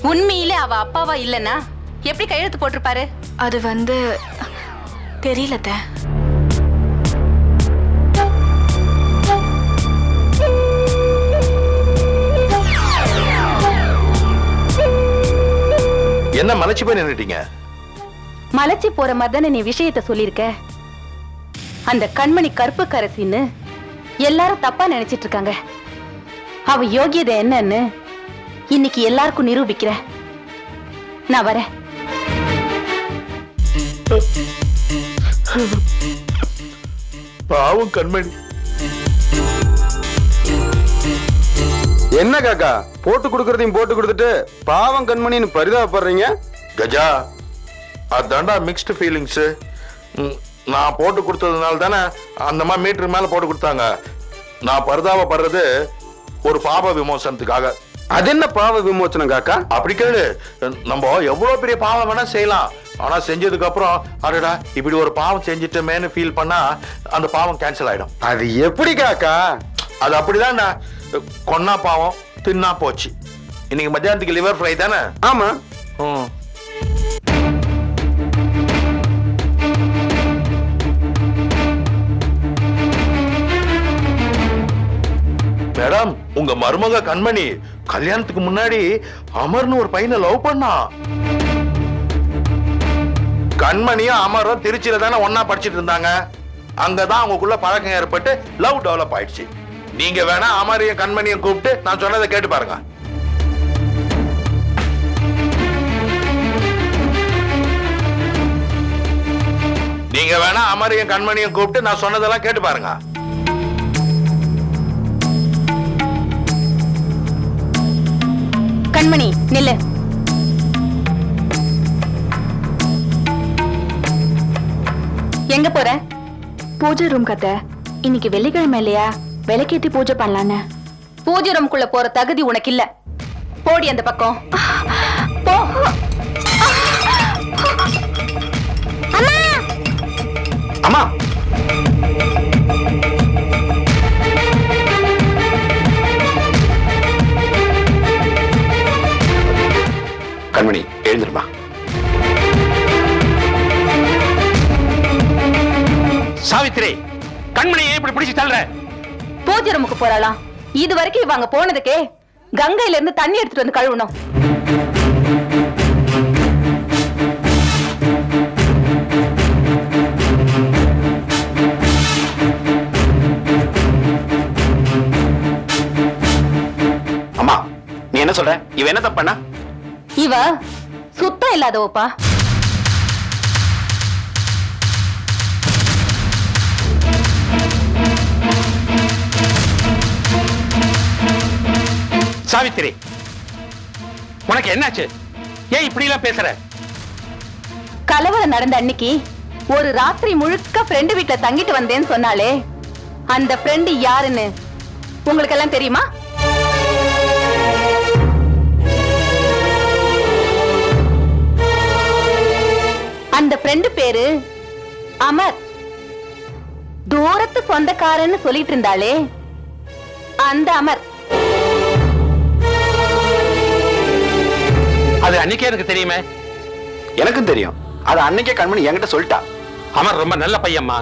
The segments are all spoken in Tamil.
உண்மையிலே அவ அப்பாவா இல்லனா எப்படி கையெழுத்து போட்டிருப்பாரு? அது தெரியல. என்ன மலைச்சு போய் நின்னுட்டீங்க? மலைச்சி போற மாதிரி நீ விஷயத்த சொல்லிருக்க. அந்த கண்மணி கருப்பு கரசின்னு எல்லாரும் தப்பா நினைச்சிட்டு இருக்காங்க. அவ யோகியதை என்னன்னு இன்னைக்கு எல்லாருக்கும் நிரூபிக்கிற. நான் வரேன். பாவம் கண்மணி. என்ன காக்கா போட்டு கொடுக்கறதையும் போட்டு கொடுத்துட்டு பாவம் கண்மணின்னு பரிதாபப்படுறீங்க? கஜா, அதாண்டா மிக்ஸ்டு ஃபீலிங்ஸ். நான் போட்டு கொடுத்ததுனால தானே அந்த மாதிரி மீட்டர் மேல போட்டு கொடுத்தாங்க. நான் பரிதாபப்படுறது ஒரு பாவ விமோசனத்துக்காக. அது என்ன பாவ விமோசனம் காக்கா? அப்படி கேளு. நம்ம எவ்வளவு பெரிய பாவம் வேணா செய்யலாம். ஆனா செஞ்சதுக்கு அப்புறம் அடடா இப்படி ஒரு பாவம் செஞ்சிட்டமேன்னு ஃபீல் பண்ணா அந்த பாவம் கேன்சல் ஆயிடும். அது எப்படி காக்கா? அது அப்படிதான். கொன்னா பாவம் தின்னா போச்சு. இன்னைக்கு மத்தியானத்துக்கு லிவர் ஃப்ரை தானே? ஆமா. மேடம், உங்க மருமக கண்மணி கல்யாணத்துக்கு முன்னாடி அமர்னு ஒரு பையனை லவ் பண்ணா. கண்மணியும் அமரும் திருச்சியில தானே ஒன்னா படிச்சிட்டு இருந்தாங்க. அங்கதான் அவங்களுக்குள்ள பழக்கம் ஏற்பட்டு லவ் டெவலப் ஆயிடுச்சு. நீங்க வேணா அமரையும் கண்மணியும் கூப்பிட்டு நான் சொன்னதை கேட்டு பாருங்க. நீங்க வேணா அமரையும் கண்மணியும் கூப்பிட்டு நான் சொன்னதெல்லாம் கேட்டு பாருங்க. கண்மணி நில்லு. எங்க போற? பூஜை ரூம் கத்த. இன்னைக்கு வெள்ளிக்கிழமை இல்லையா, விளக்கேத்தி பூஜை பண்ணலான்னு. பூஜை ரூம்குள்ள போற தகுதி உனக்கு இல்ல. போடி அந்த பக்கம் போ. அம்மா, கண்மணி எழுந்துருமா. சாவித்திரி, கண்மணியை இப்படி பிடிச்சு தள்ளுற? பூஜை ரூமுக்கு போறாளாம். இது வரைக்கும் இவங்க போனதுக்கே கங்கையில இருந்து தண்ணி எடுத்துட்டு வந்து கழுவணும். அம்மா, நீ என்ன சொல்ற? இவ என்ன தப்பு பண்ணா? இவ சுத்தம் இல்லாதவப்பா. சாவித்திரி, உனக்கு என்னாச்சு? ஏன் இப்படி எல்லாம் பேசுற? கலவரம் நடந்த அன்னைக்கு ஒரு ராத்திரி முழுக்க ஃப்ரெண்டு வீட்டுல தங்கிட்டு வந்தேன்னு சொன்னாலே, அந்த ஃப்ரெண்டு யாருன்னு உங்களுக்கு எல்லாம் தெரியுமா? அந்த ஃப்ரெண்டு பேரு அமர். தூரத்து சொந்தக்காரன்னு சொல்லிட்டு இருந்தாலே அந்த அமர். அது அன்னைக்கே எனக்கு தெரியுமே. எனக்கும் தெரியும். அது அன்னைக்கே கண்மணி என்கிட்ட சொல்லிட்டா. அமர் ரொம்ப நல்ல பையம்மா.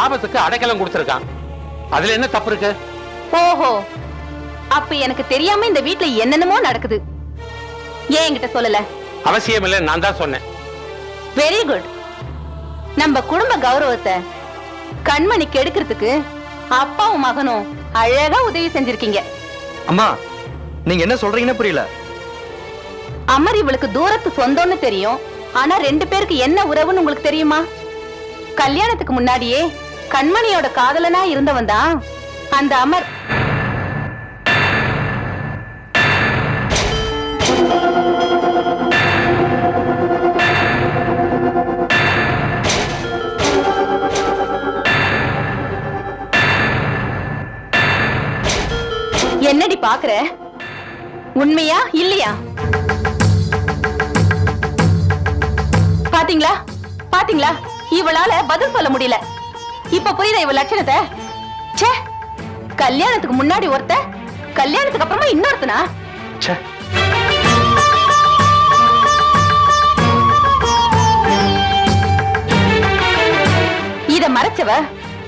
ஆபத்துக்கு அடைக்கலம் கொடுத்திருக்கான். அதுல என்ன தப்பு இருக்கு? ஓஹோ, அப்ப எனக்கு தெரியாம இந்த வீட்டுல என்னென்னமோ நடக்குது. ஏன் என்கிட்ட சொல்லல? அவசியம் இல்லை, நான் தான் சொன்னேன். Very good. நம்ம குடும்ப கௌரவத்தை கண்மணி கெடுக்கிறதுக்கு அப்பாவும் மகனும் அழகா உதவி செஞ்சிருக்கீங்க. அம்மா, நீங்க என்ன சொல்றீங்கன்னு புரியல. அமர் இவளுக்கு தூரத்து சொந்தம்னு தெரியும். ஆனா ரெண்டு பேருக்கு என்ன உறவுன்னு உங்களுக்கு தெரியுமா? கல்யாணத்துக்கு முன்னாடியே கண்மணியோட காதலனா இருந்தவன் தான் அந்த அமர். என்னடி பாக்குற? உண்மையா இல்லையா? பாத்தீங்களா பாத்தீங்களா, இவளால பதில் சொல்ல முடியல. இப்ப புரியுதா இவ லட்சணத்தை? ச்சே, கல்யாணத்துக்கு முன்னாடி ஒருத்த, கல்யாணத்துக்கு அப்புறமா இன்னொருத்தனா? ச்சே. இத மறைச்சவ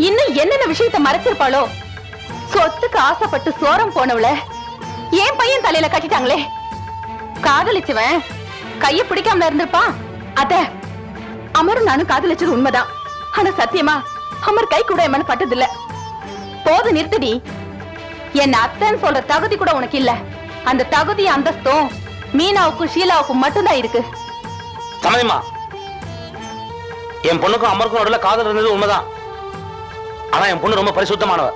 இன்னும் என்னென்ன விஷயத்த மறைச்சிருப்பாளோ? சொத்துக்கு ஆசைப்பட்டு சோரம் போனவள என் பையன் தலையில கட்டிட்டாங்களே. காதலிச்சவன் கைய பிடிக்காம இருந்திருப்பான். அத அமரும் நானும் காதலிச்சது உண்மைதான். ஆனா சத்தியமா அமர் கை கூட என் மேல பட்டது இல்ல. போது நிறுத்தடி. என் அத்தைன்னு சொல்ற தகுதி கூட உனக்கு இல்ல. அந்த தகுதி அந்தஸ்தும் மீனாவுக்கும் ஷீலாவுக்கும் மட்டும்தான் இருக்கு. சமயமா என் பொண்ணுக்கும் அமருக்கும் நடுவுல காதல் இருந்தது உண்மைதான். ஆனா என் பொண்ணு ரொம்ப பரிசுத்தமானவ.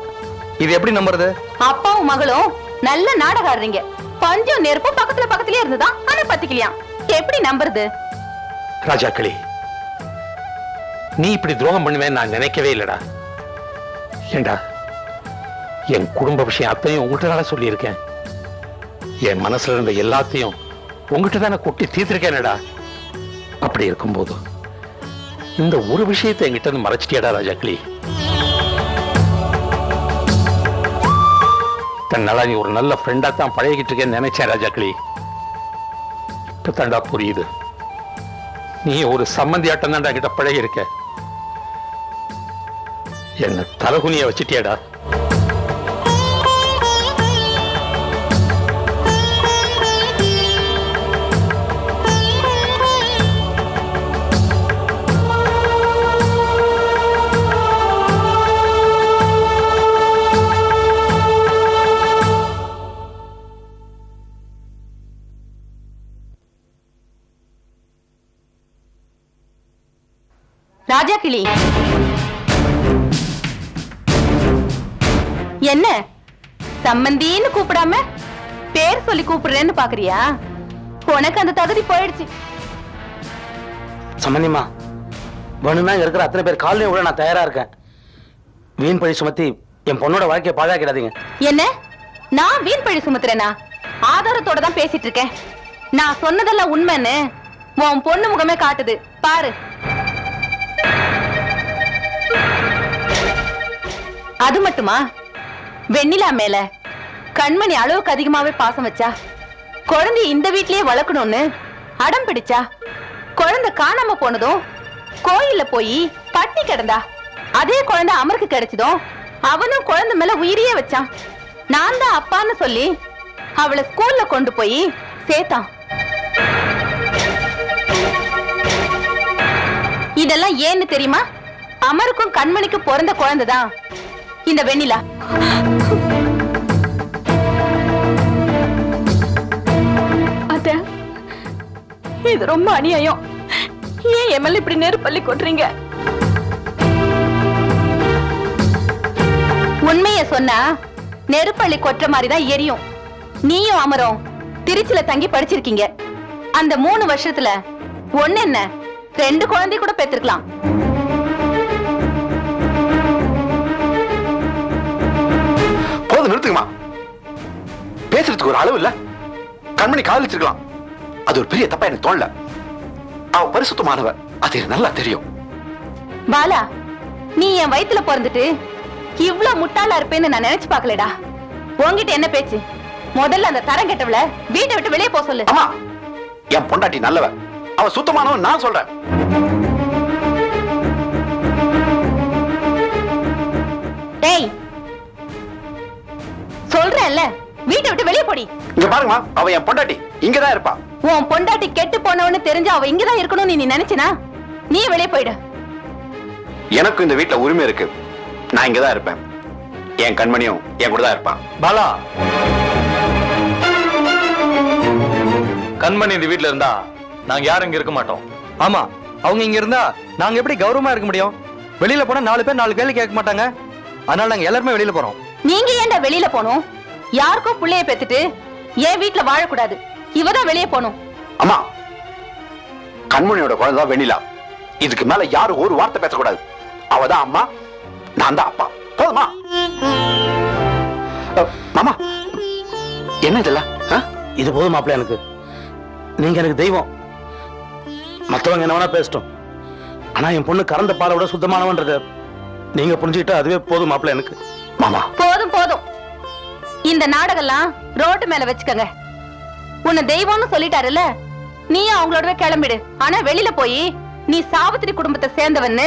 இது எப்படி நம்புறது? அப்பாவும் மகளும் நல்ல நாடகம் ஆடுறீங்க. பஞ்சம் நெருப்பும் பக்கத்துல பக்கத்துலயே இருந்துதான் ஆனா பத்திக்கலையாம். எப்படி நம்புறது? ராஜாக்களி, நீ இப்படி துரோகம் பண்ணுவேன்னு நான் நினைக்கவே இல்லடா. ஏண்டா, என் குடும்ப விஷயம் அத்தையும் உங்ககிட்ட தானே சொல்லியிருக்கேன். என் மனசுல இருந்த எல்லாத்தையும் உங்ககிட்ட தானே கொட்டி தீர்த்திருக்கேனடா. அப்படி இருக்கும்போது இந்த ஒரு விஷயத்தை என்கிட்ட இருந்து மறைச்சிட்டியாடா ராஜாக்களி. தன்னால நீ ஒரு நல்ல ஃப்ரெண்டா தான் பழகிட்டு இருக்கேன்னு நினைச்சேன் ராஜாக்களி. இப்ப தாண்டா புரியுது, நீ ஒரு சம்மந்தியாட்டம் தான்டா கிட்ட பழகி இருக்க. என்ன தலகுனிய வச்சிட்டியாடா. ராஜா கிளி, என்ன சம்மந்தின்னு கூப்பிடாம பேர் சொல்லி கூப்பிடுறேன்னு பாக்குறியா? உனக்கு அந்த தகுதி போயிடுச்சு. சம்பந்தியமா, வேணும்னா இங்க இருக்கிற அத்தனை பேர் காலையும் விட நான் தயாரா இருக்கேன். வீண் பழி சுமத்தி என் பொண்ணோட வாழ்க்கையை பாழாக்கிடாதீங்க. என்ன நான் வீண் பழி சுமத்துறேனா? ஆதாரத்தோட தான் பேசிட்டு இருக்கேன். நான் சொன்னதெல்லாம் உண்மைன்னு உன் பொண்ணு முகமே காட்டுது பாரு. அது மட்டுமா, வெண்ணிலா மேல கண்மணி அளவுக்கு அதிகமாவே பாசம் வச்சா. குழந்தை இந்த வீட்லயே வளர்க்கணும்னு அடம் பிடிச்சா. குழந்தை காணாம போனதும் கோயில்ல போய் பட்டி கிடந்தா. அதே குழந்தை அமருக்கு கிடைச்சதும் அவனும் குழந்தை மேல உயிரியே வச்சான். நான் தான் அப்பான்னு சொல்லி அவளை ஸ்கூல்ல கொண்டு போய் சேர்த்தான். இதெல்லாம் ஏன்னு தெரியுமா? அமருக்கும் கண்மணிக்கும் பிறந்த குழந்தைதான் இந்த வெண்ணிலா. அத்த, இது ரொம்ப அநியாயம். ஏன் எம்எல்ஏ இப்படி நெருப்பள்ளி கொட்டுறீங்க? உண்மைய சொன்னா நெருப்பள்ளி கொட்டுற மாதிரிதான் எரியும். நீயும் அமரும் திருச்சியில தங்கி படிச்சிருக்கீங்க. அந்த 3 வருஷத்துல ஒண்ணு என்ன 2 குழந்தை கூட பெற்றிருக்கலாம். போதும், நிறுத்துக்குமா. பேசுறதுக்கு ஒரு அளவு இல்ல. கண்மணி காதலிச்சிருக்கலாம், அது ஒரு பெரிய தப்பா எனக்கு தோணல. அவ பரிசுத்தமானவ, அது எனக்கு நல்லா தெரியும். பாலா, நீ என் வயித்துல பிறந்துட்டு இவ்ளோ முட்டாளா இருப்பேன்னு நான் நினைச்சு பாக்கலடா. உன்கிட்ட என்ன பேச்சு? முதல்ல அந்த தரம் கெட்டவள வீட்டை விட்டு வெளியே போக சொல்லு. ஆமா, என் பொண்டாட்டி நல்லவ, அவ சுத்தமானவன் நான் சொல்றேன். டேய், சொல்றேன்ல, வீட்டை விட்டு வெளியே போடி. இங்க பாருங்கம்மா, அவ என் பொண்டாட்டி இங்கதான் இருப்பா. உன் பொண்டாட்டி கெட்டு போனவன்னு தெரிஞ்சு அவ இங்கதான் இருக்கணும்னு நீ நினைச்சினா நீ வெளியே போயிடு. எனக்கு இந்த வீட்டுல உரிமை இருக்கு. நான் இங்கதான் இருப்பேன். என் கண்மணியும் என் கூட தான் இருப்பான். பாலா, கண்மணி இந்த வீட்ல இருந்தா நாங்க யாரும் இங்க இருக்க மாட்டோம். ஆமா, அவங்க இங்க இருந்தா நாங்க எப்படி கௌரவமா இருக்க முடியும்? வெளியில போனா 4 பேர் 4 கேள்வி கேட்க மாட்டாங்க. அதனால நாங்க எல்லாருமே வெளியில போறோம். நீங்க ஏன்டா வெளியில போனோம்? யாருக்கும் புள்ளைய பெத்துட்டு ஏன் வீட்டுல வாழக்கூடாது? இவதான் வெளியே போகணும். அம்மா, கண்மணியோட குழந்தை வெண்ணிலா. இதுக்கு மேல யாரும் ஒரு வார்த்தை பேசக்கூடாது. அவதான் அம்மா, நான் தான் அப்பா. போதுமா? மாமா, என்ன இதெல்லாம்? இது போதும் மாப்பிள்ள. எனக்கு நீங்க எனக்கு தெய்வம். மற்றவங்க என்ன வேணா பேசட்டும், ஆனா என் பொண்ணு கறந்த பாலை விட சுத்தமானவன்றத நீங்க புரிஞ்சுக்கிட்டா அதுவே போதும் மாப்பிள்ள எனக்கு. மாமா, போதும் போதும். இந்த நாடகம்லாம் ரோட்டு மேல வச்சுக்கங்க. உன்னை தெய்வம்னு சொல்லிட்டாருல்ல, நீயும் அவங்களோடவே கிளம்பிடு. ஆனா வெளியில போய் நீ சாவித்திரி குடும்பத்தை சேர்ந்தவன்னு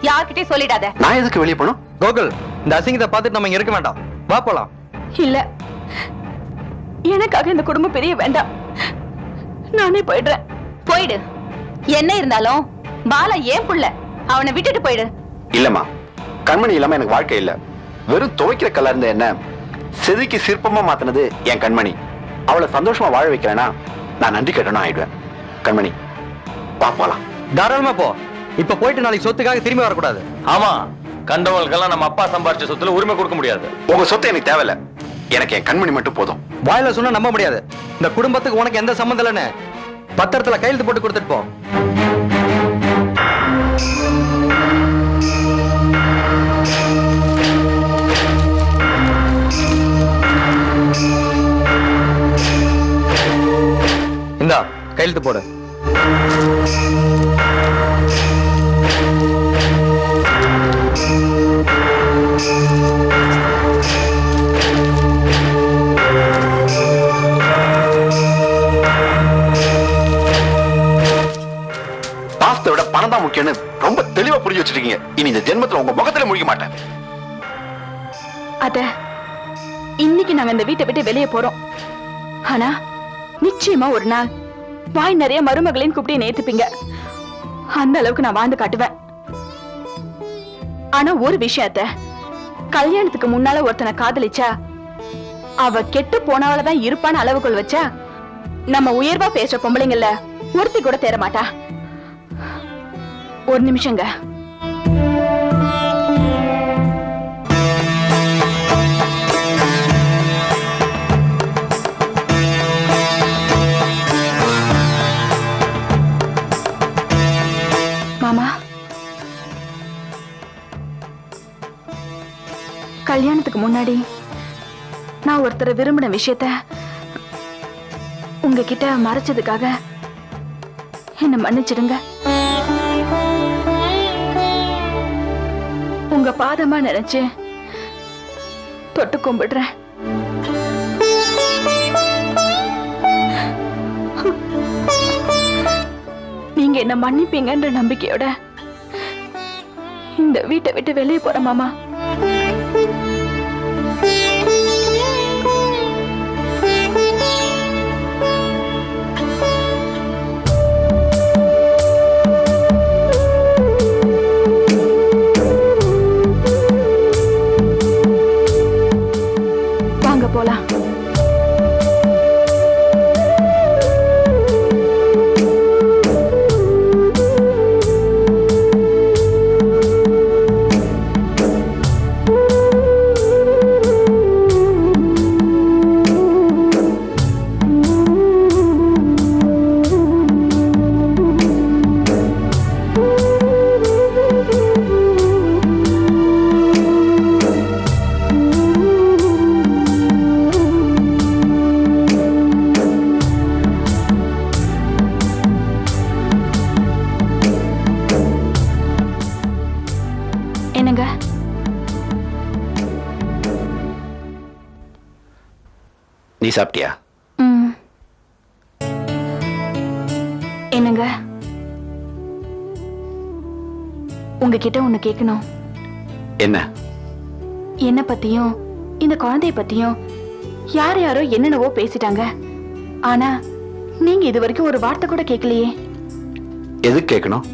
யார்கிட்டயும் சொல்லிடாத. நான் எதுக்கு வெளியே போகணும்? கோகுல், இந்த அசிங்கத்தை பார்த்துட்டு நம்ம இங்க இருக்க வேண்டாம், வா போலாம். இல்ல, எனக்காக இந்த குடும்பம் பெரிய வேண்டாம். நானே போயிடுறேன். போயிடு. என்ன இருந்தாலும் பாலா ஏன் புள்ள, அவனை விட்டுட்டு போயிடு. இல்லம்மா, கண்மணி இல்லாம எனக்கு வாழ்க்கை இல்ல. வெறும் துவைக்கிற கல்லா இருந்த என்ன செதுக்கி சிற்பமா மாத்தினது என் கண்மணி. அவளை சந்தோஷமா வாழ வைக்கிறேன்னா நான் நன்றி கட்டணும் ஆயிடுவேன். கண்மணி, வா போலாம். தாராளமா போ. இப்ப போயிட்டு நாளைக்கு சொத்துக்காக திரும்பி வரக்கூடாது. ஆமா, கண்டவங்களுக்கெல்லாம் நம்ம அப்பா சம்பாரிச்ச சொத்துல உரிமை கொடுக்க முடியாது. உங்க சொத்து எனக்கு தேவையில்ல, எனக்கு என் கண்மணி மட்டும் போதும். வாயில சொன்னா நம்ப முடியாது. இந்த குடும்பத்துக்கு உனக்கு எந்த சம்மந்தம் இல்லைன்னு பத்திரத்துல கையெழுத்து போட்டு கொடுத்துட்டு போ. இந்தா கையெழுத்து போடு. பாசத்தை விட பணம் தான் முக்கியம்னு ரொம்ப தெளிவா புரிஞ்சு வச்சிருக்கீங்க. இனி இந்த ஜென்மத்துல உங்க முகத்துல முடிக்க மாட்டேன். அத இன்னைக்கு நாங்க இந்த வீட்டை விட்டு வெளியே போறோம். ஆனா நிச்சயமா ஒரு நாள் வாய் நிறைய மருமகளையும் கூப்பிட்டு நேத்துப்பீங்க. அந்த அளவுக்கு நான் வாழ்ந்து காட்டுவேன். ஆனா ஒரு விஷயத்த, கல்யாணத்துக்கு முன்னால ஒருத்தனை காதலிச்சா அவ கெட்டு போனவளதான் இருப்பான்னு அளவுக்குள் வச்சா நம்ம உயர்வா பேசுற பொம்பளைங்கல்ல ஒருத்தி கூட தேர மாட்டா. ஒரு நிமிஷங்க. மாமா, கல்யாணத்துக்கு முன்னாடி நான் ஒருத்தரை விரும்பின விஷயத்த உங்ககிட்ட மறைச்சதுக்காக என்ன மன்னிச்சிடுங்க. உங்க பாதமா நினைச்சு தொட்டு கும்பிடுறேன். நீங்க என்ன மன்னிப்பீங்கன்ற நம்பிக்கையோட இந்த வீட்டை விட்டு வெளியே போற மாமா. வாங்க போலாம். என்னங்க, நீ சாப்பிட்டியா? என்னங்க, உங்ககிட்ட ஒண்ணு கேட்கணும். என்ன? என்ன பத்தியும் இந்த குழந்தைய பத்தியும் யார் யாரோ என்னென்னவோ பேசிட்டாங்க. ஆனா நீங்க இது வரைக்கும் ஒரு வார்த்தை கூட கேட்கலையே. எதுக்கு கேட்கணும்?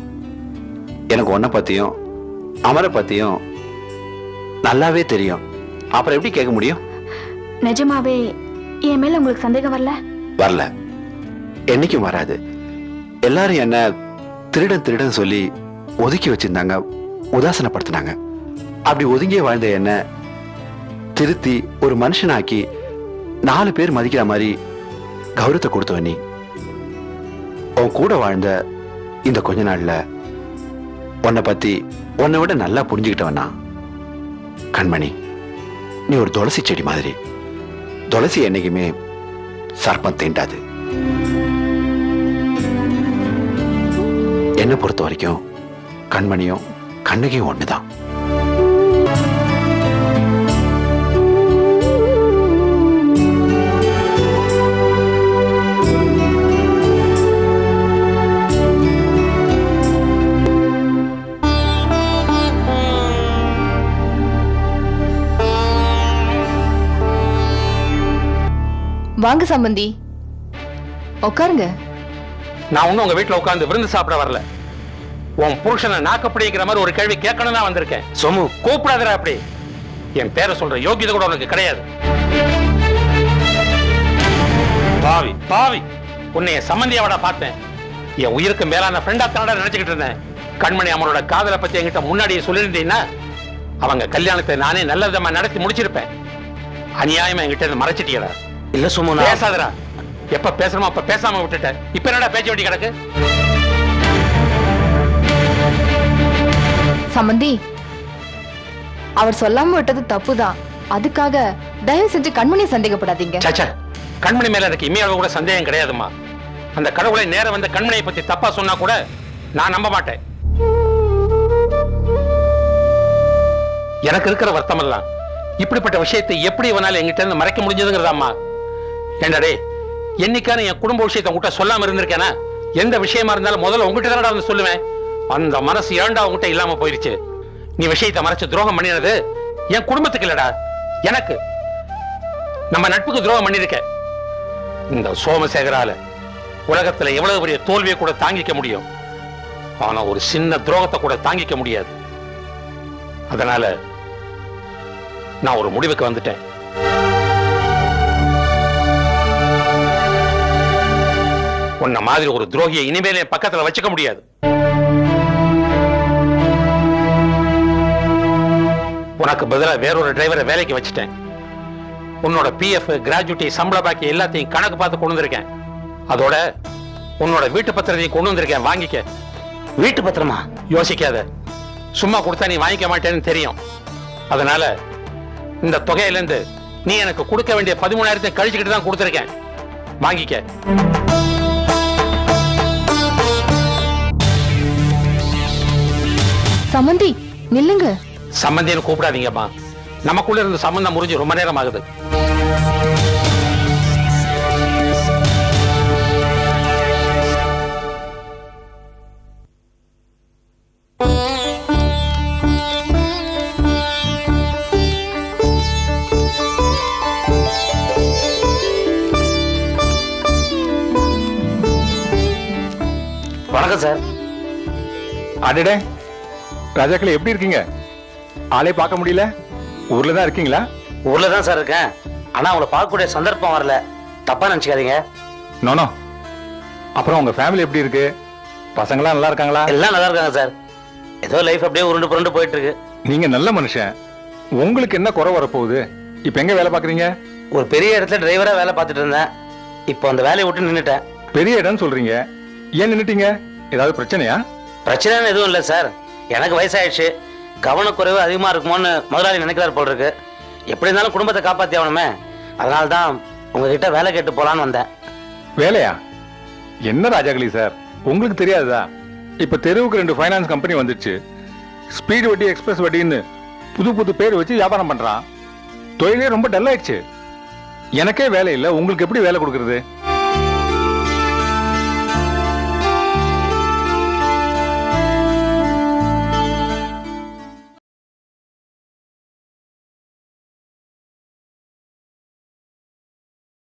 எனக்கு உன்னை பத்தியும் அமரை பத்தியும் நல்லாவே தெரியும். அப்புறம் எப்படி கேட்க முடியும்? நிஜமாவே என் மேல உங்களுக்கு சந்தேகம் வரல? வரல, என்னைக்கும் வராது. எல்லாரும் என்ன திருடன் திருடன் சொல்லி ஒதுக்கி வச்சிருந்தாங்க, உதாசனப்படுத்தினாங்க. அப்படி ஒதுங்கியே வாழ்ந்த என்ன திருத்தி ஒரு மனுஷனாக்கி 4 பேர் மதிக்கிற மாதிரி கௌரவத்தை கொடுத்தவ நீ. உன் கூட வாழ்ந்த இந்த கொஞ்ச நாள்ல உன்னை பத்தி உன்னை விட நல்லா புரிஞ்சுக்கிட்டவனா. கண்மணி, நீ ஒரு துளசி செடி மாதிரி. துளசி என்னைக்குமே சர்ப்பம் தீண்டாது. என்னை பொறுத்த வரைக்கும் கண்மணியும் கண்ணகியும் ஒண்ணுதான். வாங்க சம்பந்தி, உட்காருங்க. நான் ஒன்னும் உங்க வீட்டுல உட்கார்ந்து விருந்து சாப்பிட வரல. உன் புருஷனை நாக்கப்பிடிக்கிற மாதிரி ஒரு கேள்வி கேட்கணும் தான் வந்திருக்கேன். சோமு, கூப்பிடாதடா அப்படி. என் பேரை சொல்ற யோகியதை கூட உனக்கு கிடையாது. பாவி பாவி, உன்னைய சம்பந்தியாவட பார்த்தேன். என் உயிருக்கு மேலான ஃப்ரெண்டா தானடா நினைச்சுக்கிட்டு இருந்தேன். கண்மணி அவனோட காதலை பத்தி என்கிட்ட முன்னாடியே சொல்லியிருந்தீங்கன்னா அவங்க கல்யாணத்தை நானே நல்ல விதமா நடத்தி முடிச்சிருப்பேன். அநியாயமா என்கிட்ட இருந்து மறைச்சிட்டீங்களா? இல்ல சோமு, பேசாதடா. எப்ப பேசணுமோ அப்ப பேசாம விட்டுட்ட. இப்ப என்னடா பேச்ச வேண்டி கிடக்கு? சம்பந்தி, அவர் சொல்லாம விட்டது தப்புதான். அதுக்காக தயவு செஞ்சு கண்மணியை சந்தேகப்படாதீங்க. சச்சா, கண்மணி மேல எனக்கு இமையளவு கூட சந்தேகம் கிடையாதுமா. அந்த கடவுளை நேரம் வந்த கண்மணியை பத்தி தப்பா சொன்னா கூட நான் நம்ப மாட்டேன். எனக்கு இருக்கிற வருத்தம் எல்லாம் இப்படிப்பட்ட விஷயத்தை எப்படி வேணாலும் என்கிட்ட இருந்து மறைக்க முடிஞ்சதுங்கிறதாம்மா. என்னடே, என்னைக்கான என் குடும்ப விஷயத்தை உங்ககிட்ட சொல்லாம இருந்திருக்கேனா? எந்த விஷயமா இருந்தாலும் முதல்ல உங்ககிட்ட தானடா வந்து சொல்லுவேன். அந்த மனசு ஏண்டா உங்ககிட்ட இல்லாம போயிருச்சு. நீ விஷயத்தை மறைச்சு துரோகம் பண்ணினது என் குடும்பத்துக்கு இல்லடா, எனக்கு. நம்ம நட்புக்கு துரோகம் பண்ணிருக்க. இந்த சோமசேகரால உலகத்துல எவ்வளவு பெரிய தோல்வியை கூட தாங்கிக்க முடியும். ஆனா ஒரு சின்ன துரோகத்தை கூட தாங்கிக்க முடியாது. அதனால நான் ஒரு முடிவுக்கு வந்துட்டேன். உன்ன மாதிரி ஒரு துரோகியை இனிமேல் என் பக்கத்துல வச்சுக்க முடியாது. உனக்கு பதிலா வேறொரு டிரைவரை வேலைக்கு வச்சுட்டேன். உன்னோட பிஎஃப், கிராஜுவிட்டி, சம்பள பாக்கி எல்லாத்தையும் கணக்கு பார்த்து கொண்டு வந்திருக்கேன். அதோட உன்னோட வீட்டு பத்திரத்தையும் கொண்டு வந்திருக்கேன், வாங்கிக்க. வீட்டு பத்திரமா? யோசிக்காத. சும்மா கொடுத்தா நீ வாங்கிக்க மாட்டேன்னு தெரியும். அதனால இந்த தொகையிலிருந்து நீ எனக்கு கொடுக்க வேண்டிய 13,000 கழிச்சுக்கிட்டு தான் கொடுத்திருக்கேன், வாங்கிக்க. சம்பந்தி, நில்லுங்க. சம்பந்தின்னு கூப்பிடாதீங்கம்மா. நமக்குள்ள இருந்து சம்பந்தம் முறிஞ்சு ரொம்ப நேரம் ஆகுது. வணக்கம் சார். அடடே, ராஜாக்களே எப்படி இருக்கீங்க? ஆளே பார்க்க முடியல. ஊர்ல தான் இருக்கீங்களா? ஊர்ல தான் சார் இருக்கேன். ஆனா உங்களை பார்க்கக்கூடிய சந்தர்ப்பம் வரல, தப்பா நினைச்சுக்காதீங்க. நோனோ. அப்புறம் உங்க ஃபேமிலி எப்படி இருக்கு? பசங்களாம் நல்லா இருக்காங்களா? எல்லாம் நல்லா இருக்காங்க சார். ஏதோ லைஃப் அப்படியே உருண்டு புரண்டு போயிட்டு இருக்கு. நீங்க நல்ல மனுஷன். உங்களுக்கு என்ன குறை வரப்போகுது? இப்ப எங்க வேலை பாக்குறீங்க? ஒரு பெரிய இடத்துல டிரைவரா வேலை பார்த்துட்டு இருந்தேன். இப்போ அந்த வேலையை விட்டு நின்னுட்டேன். பெரிய இடம் சொல்றீங்க, ஏன் நின்னுட்டீங்க? ஏதாவது பிரச்சனையா? பிரச்சனைன்னு எதுவும் இல்லை சார். எனக்கு வயசாயிடுச்சு, கவனக்குறைவு அதிகமா இருக்குமோன்னு முதலாளி நினைக்கிறார் போல் இருக்கு. எப்படி இருந்தாலும் குடும்பத்தை காப்பாத்தி ஆகணுமே, அதனால தான் உங்ககிட்ட வேலை கேட்டு போலான்னு வந்தேன். வேலையா? என்ன ராஜாக்களி சார், உங்களுக்கு தெரியாதா? இப்ப தெருவுக்கு 2 ஃபைனான்ஸ் கம்பெனி வந்துச்சு. ஸ்பீட் வட்டி, எக்ஸ்பிரஸ் வட்டின்னு புது புது பேர் வச்சு வியாபாரம் பண்றான். தொழிலே ரொம்ப டல் ஆயிடுச்சு. எனக்கே வேலை இல்லை, உங்களுக்கு எப்படி வேலை கொடுக்கறது?